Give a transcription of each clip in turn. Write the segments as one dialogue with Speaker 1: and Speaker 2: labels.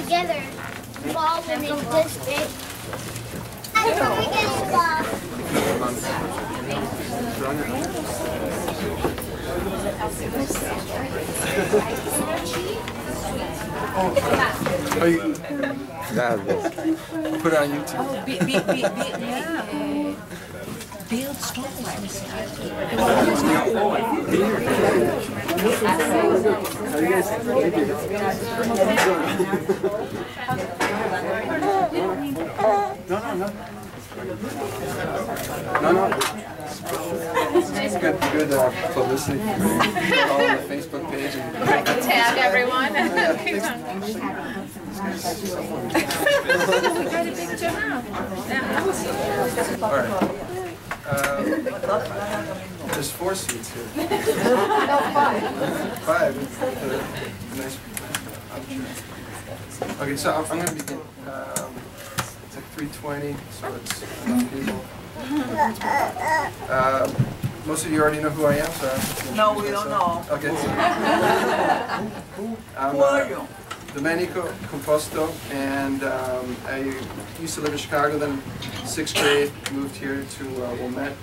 Speaker 1: together, the ball will make this big. I don't think it's ball.
Speaker 2: Put it on YouTube.
Speaker 3: Build storylines.
Speaker 2: No. It's good publicity for me. All on the Facebook page. And
Speaker 4: tag everyone.
Speaker 2: all right. There's 4 seats here. 5. Nice. Okay, so I'm going to begin. It's like 3:20, so it's enough people. Most of you already know who I am, so
Speaker 3: No, we don't know.
Speaker 2: Okay.
Speaker 3: Who are you?
Speaker 2: Domenico Composto, and I used to live in Chicago, then 6th grade, moved here to Wilmette,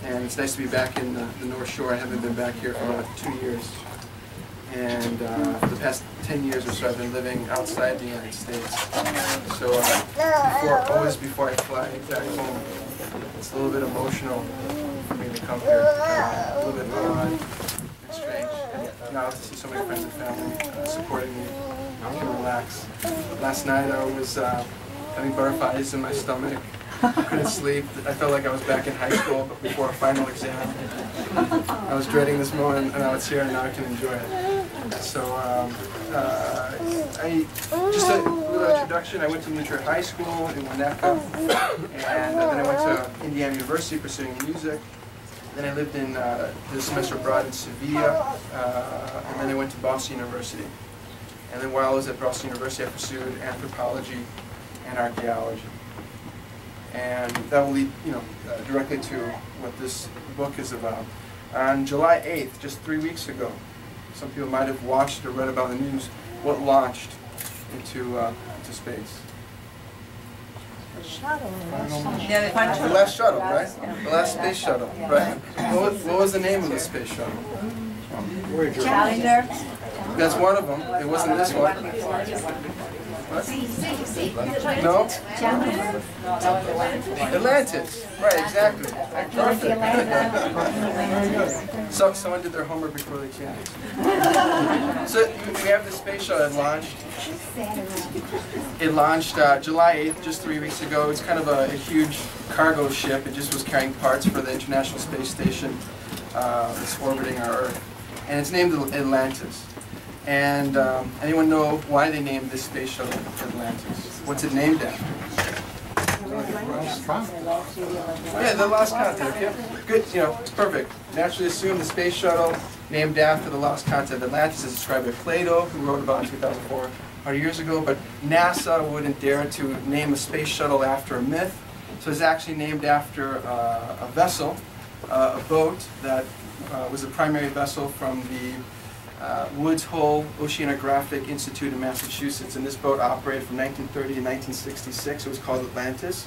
Speaker 2: and it's nice to be back in the North Shore. I haven't been back here for about 2 years, and for the past 10 years or so I've been living outside the United States. So before I fly back home, it's a little bit emotional for me to come here, a little bit odd and strange, and now to see so many friends and family supporting me. I can relax. Last night I was having butterflies in my stomach. I couldn't sleep. I felt like I was back in high school, but before a final exam. I was dreading this moment, and now it's here, and now I can enjoy it. So, just a little introduction. I went to New High School in Winnetka, and then I went to Indiana University pursuing music. Then I lived in the semester abroad in Sevilla, and then I went to Boston University. And then while I was at Boston University, I pursued anthropology and archaeology. And that will lead, directly to what this book is about. On July 8th, just 3 weeks ago, some people might have watched or read about the news, what launched into space. The last shuttle, right? The last space shuttle, right? What was the name of the space shuttle?
Speaker 3: Challenger.
Speaker 2: That's one of them. It wasn't this one. What? No? Atlantis. Right, exactly. Perfect. So someone did their homework before they came. So we have the space shuttle that launched. It launched July 8th, just 3 weeks ago. It's kind of a huge cargo ship. It just was carrying parts for the International Space Station that's orbiting our Earth. And it's named Atlantis. And anyone know why they named this space shuttle Atlantis? What's it named after? Yeah, the lost continent. Yeah. Good, it's perfect. Naturally assumed the space shuttle named after the lost continent Atlantis is described by Plato, who wrote about it in 2004, 100 years ago. But NASA wouldn't dare to name a space shuttle after a myth. So it's actually named after a vessel, a boat that was a primary vessel from the Woods Hole Oceanographic Institute in Massachusetts, and this boat operated from 1930 to 1966. It was called Atlantis,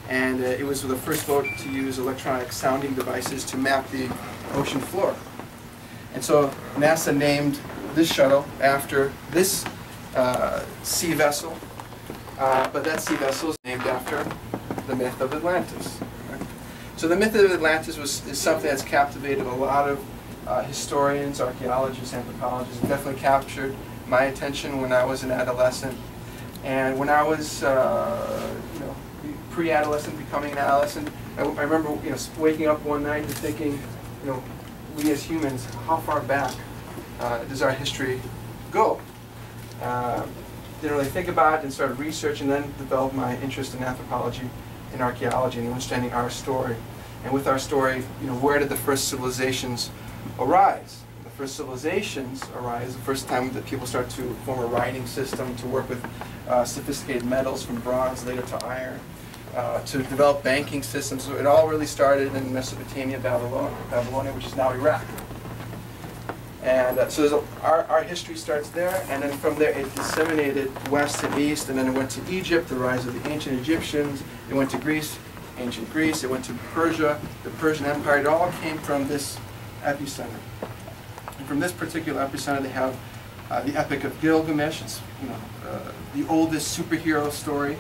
Speaker 2: and it was the first boat to use electronic sounding devices to map the ocean floor. And so NASA named this shuttle after this sea vessel, but that sea vessel is named after the myth of Atlantis. So the myth of Atlantis is something that's captivated a lot of historians, archaeologists, anthropologists. It definitely captured my attention when I was an adolescent. And when I was, pre-adolescent, becoming an adolescent, I remember, waking up one night and thinking, we as humans, how far back does our history go? Didn't really think about it and started researching, and then developed my interest in anthropology and archaeology and understanding our story. And with our story, where did the first civilizations arise? The first civilizations arise the first time that people start to form a writing system, to work with sophisticated metals from bronze, later to iron, to develop banking systems. So it all really started in Mesopotamia, Babylonia, which is now Iraq. And so our history starts there, and then from there it disseminated west and east, and then it went to Egypt, the rise of the ancient Egyptians. It went to Greece, ancient Greece. It went to Persia, the Persian Empire. It all came from this epicenter. And from this particular epicenter, they have the Epic of Gilgamesh. It's the oldest superhero story,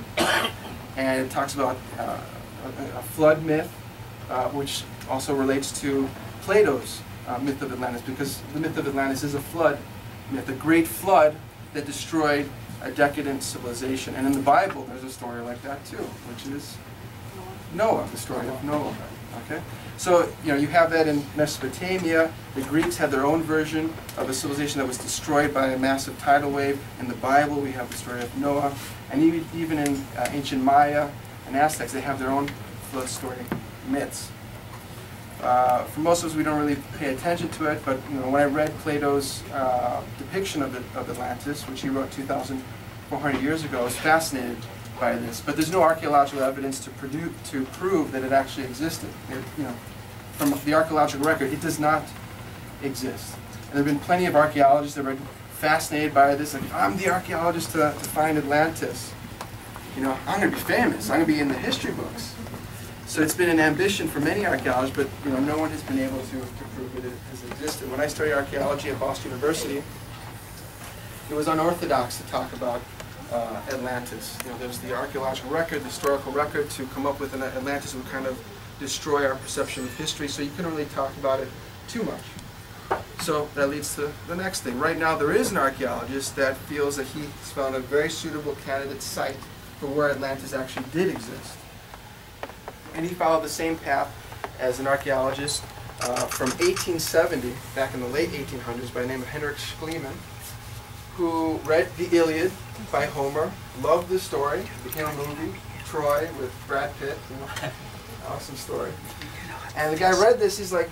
Speaker 2: and it talks about a flood myth, which also relates to Plato's myth of Atlantis, because the myth of Atlantis is a flood myth, a great flood that destroyed a decadent civilization. And in the Bible, there's a story like that too, which is Noah, the story of Noah. Okay, so you have that in Mesopotamia. The Greeks had their own version of a civilization that was destroyed by a massive tidal wave. In the Bible, we have the story of Noah, and even in ancient Maya and Aztecs, they have their own flood story myths. For most of us, we don't really pay attention to it, but when I read Plato's depiction of Atlantis, which he wrote 2,400 years ago, I was fascinated by this. But there's no archaeological evidence to prove that it actually existed. From the archaeological record, it does not exist. And there have been plenty of archaeologists that were fascinated by this. Like, I'm the archaeologist to find Atlantis. I'm going to be famous. I'm going to be in the history books. So it's been an ambition for many archaeologists, but no one has been able to prove that it has existed. When I studied archaeology at Boston University, it was unorthodox to talk about Atlantis. There's the archaeological record, the historical record. To come up with an Atlantis would kind of destroy our perception of history, so you couldn't really talk about it too much. So that leads to the next thing. Right now there is an archaeologist that feels that he's found a very suitable candidate site for where Atlantis actually did exist. And he followed the same path as an archaeologist from 1870, back in the late 1800s, by the name of Henrik Schliemann, who read the Iliad by Homer, loved the story, became a movie, Troy with Brad Pitt, awesome story. And the guy read this, he's like,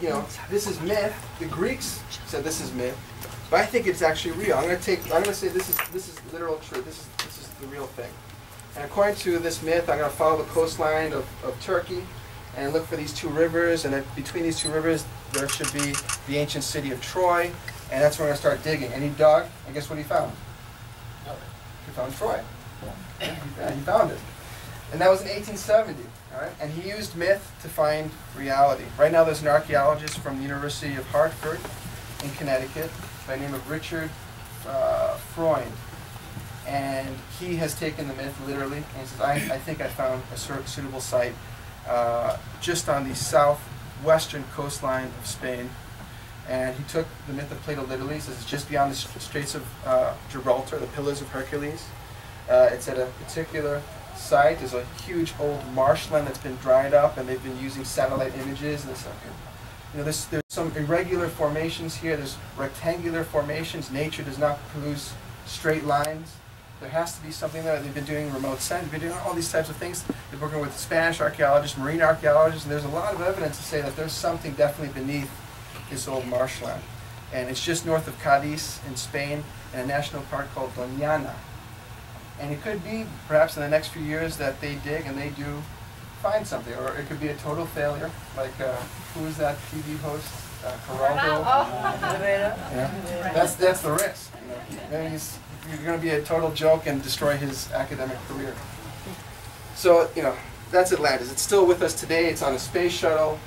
Speaker 2: this is myth. The Greeks said this is myth, but I think it's actually real. I'm going to say this is literal truth. This is the real thing. And according to this myth, I'm going to follow the coastline of Turkey and look for these two rivers, and between these two rivers there should be the ancient city of Troy, and that's where I'm going to start digging. And he dug, and guess what he found? He found Troy. Yeah, he found it. And that was in 1870. All right? And he used myth to find reality. Right now there's an archaeologist from the University of Hartford in Connecticut by the name of Richard Freund. And he has taken the myth literally, and he says, I think I found a suitable site just on the southwestern coastline of Spain. And he took the myth of Plato literally. He says it's just beyond the Straits of Gibraltar, the Pillars of Hercules. It's at a particular site. There's a huge old marshland that's been dried up, and they've been using satellite images. And there's some irregular formations here. There's rectangular formations. Nature does not produce straight lines. There has to be something there. They've been doing remote sensing. They've been doing all these types of things. They're working with Spanish archaeologists, marine archaeologists, and there's a lot of evidence to say that there's something definitely beneath this old marshland. And it's just north of Cadiz in Spain, in a national park called Doñana. And it could be, perhaps in the next few years, that they dig and they do find something. Or it could be a total failure, like, who is that TV host? Geraldo? Yeah. That's the risk. Then you're going to be a total joke and destroy his academic career. So, that's Atlantis. It's still with us today. It's on a space shuttle.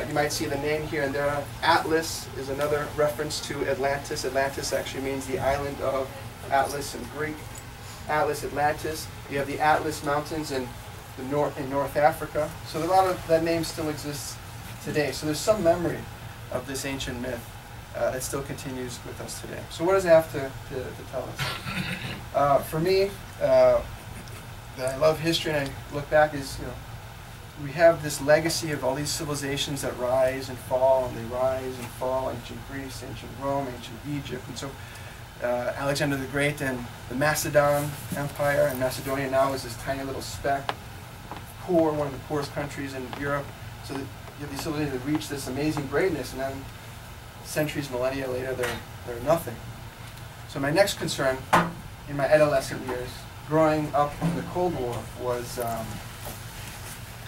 Speaker 2: You might see the name here and there. Atlas is another reference to Atlantis. Atlantis actually means the island of Atlas in Greek. Atlas, Atlantis. You have the Atlas Mountains in North Africa. So a lot of that name still exists today. So there's some memory of this ancient myth that still continues with us today. So what does it have to tell us? For me, that I love history and I look back is, we have this legacy of all these civilizations that rise and fall, and they rise and fall. Ancient Greece, ancient Rome, ancient Egypt, and so Alexander the Great and the Macedon Empire, and Macedonia now is this tiny little speck, poor, one of the poorest countries in Europe. So that you have these civilizations that reach this amazing greatness, and then centuries, millennia later, they're nothing. So my next concern in my adolescent years, growing up in the Cold War, was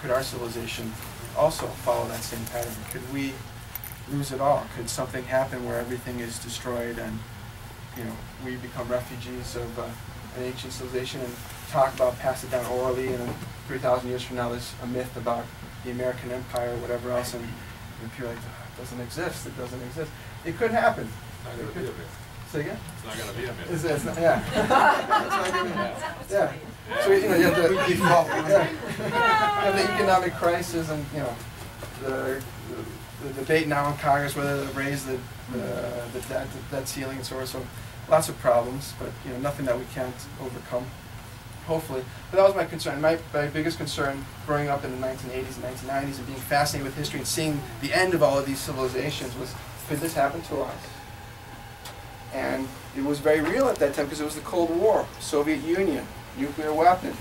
Speaker 2: could our civilization also follow that same pattern? Could we lose it all? Could something happen where everything is destroyed and, you know, we become refugees of an ancient civilization and talk about, pass it down orally, and 3,000 years from now there's a myth about the American Empire or whatever else, and people are like, oh, it doesn't exist, it doesn't exist. It could happen.
Speaker 4: It's not going to be a myth.
Speaker 2: Say again?
Speaker 4: It's not going to be a myth.
Speaker 2: It's not, yeah. It's not gonna be, yeah. So, you know, you have the economic crisis and, you know, the debate now in Congress whether to raise the debt ceiling and so on. So lots of problems, but, you know, nothing that we can't overcome, hopefully. But that was my concern. My biggest concern growing up in the 1980s and 1990s and being fascinated with history and seeing the end of all of these civilizations was, could this happen to us? And it was very real at that time because it was the Cold War, Soviet Union, nuclear weapons,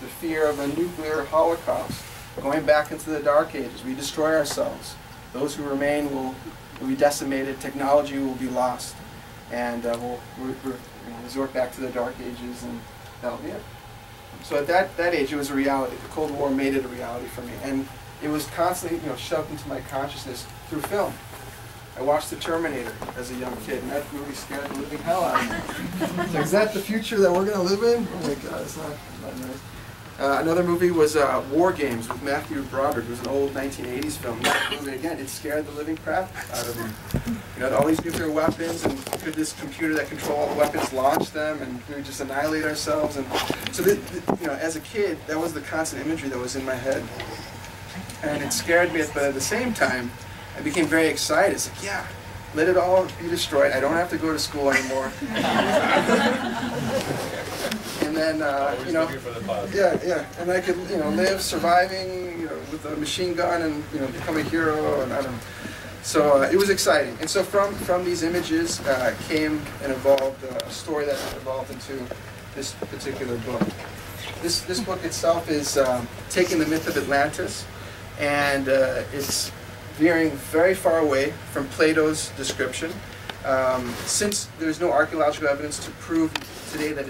Speaker 2: the fear of a nuclear holocaust, going back into the Dark Ages. We destroy ourselves. Those who remain will be decimated. Technology will be lost, and we'll resort back to the Dark Ages, and that'll be it. So at that age, it was a reality. The Cold War made it a reality for me, and it was constantly, you know, shoved into my consciousness through film. I watched The Terminator as a young kid, and that movie scared the living hell out of me. So is that the future that we're going to live in? Oh my God, it's not nice. Another movie was War Games with Matthew Broderick. It was an old 1980s film. That movie, again, it scared the living crap out of me. You know, all these nuclear weapons, and could this computer that control all the weapons launch them, and we just annihilate ourselves? And so, you know, as a kid, that was the constant imagery that was in my head, and it scared me. But at the same time, I became very excited. It's like, yeah, let it all be destroyed. I don't have to go to school anymore. And then, you know, yeah, and I could, you know, live surviving, you know, with a machine gun and, you know, become a hero, and I don't know. So it was exciting. And so from these images came and evolved a story that evolved into this particular book. This book itself is taking the myth of Atlantis, and it's veering very far away from Plato's description. Since there's no archaeological evidence to prove today that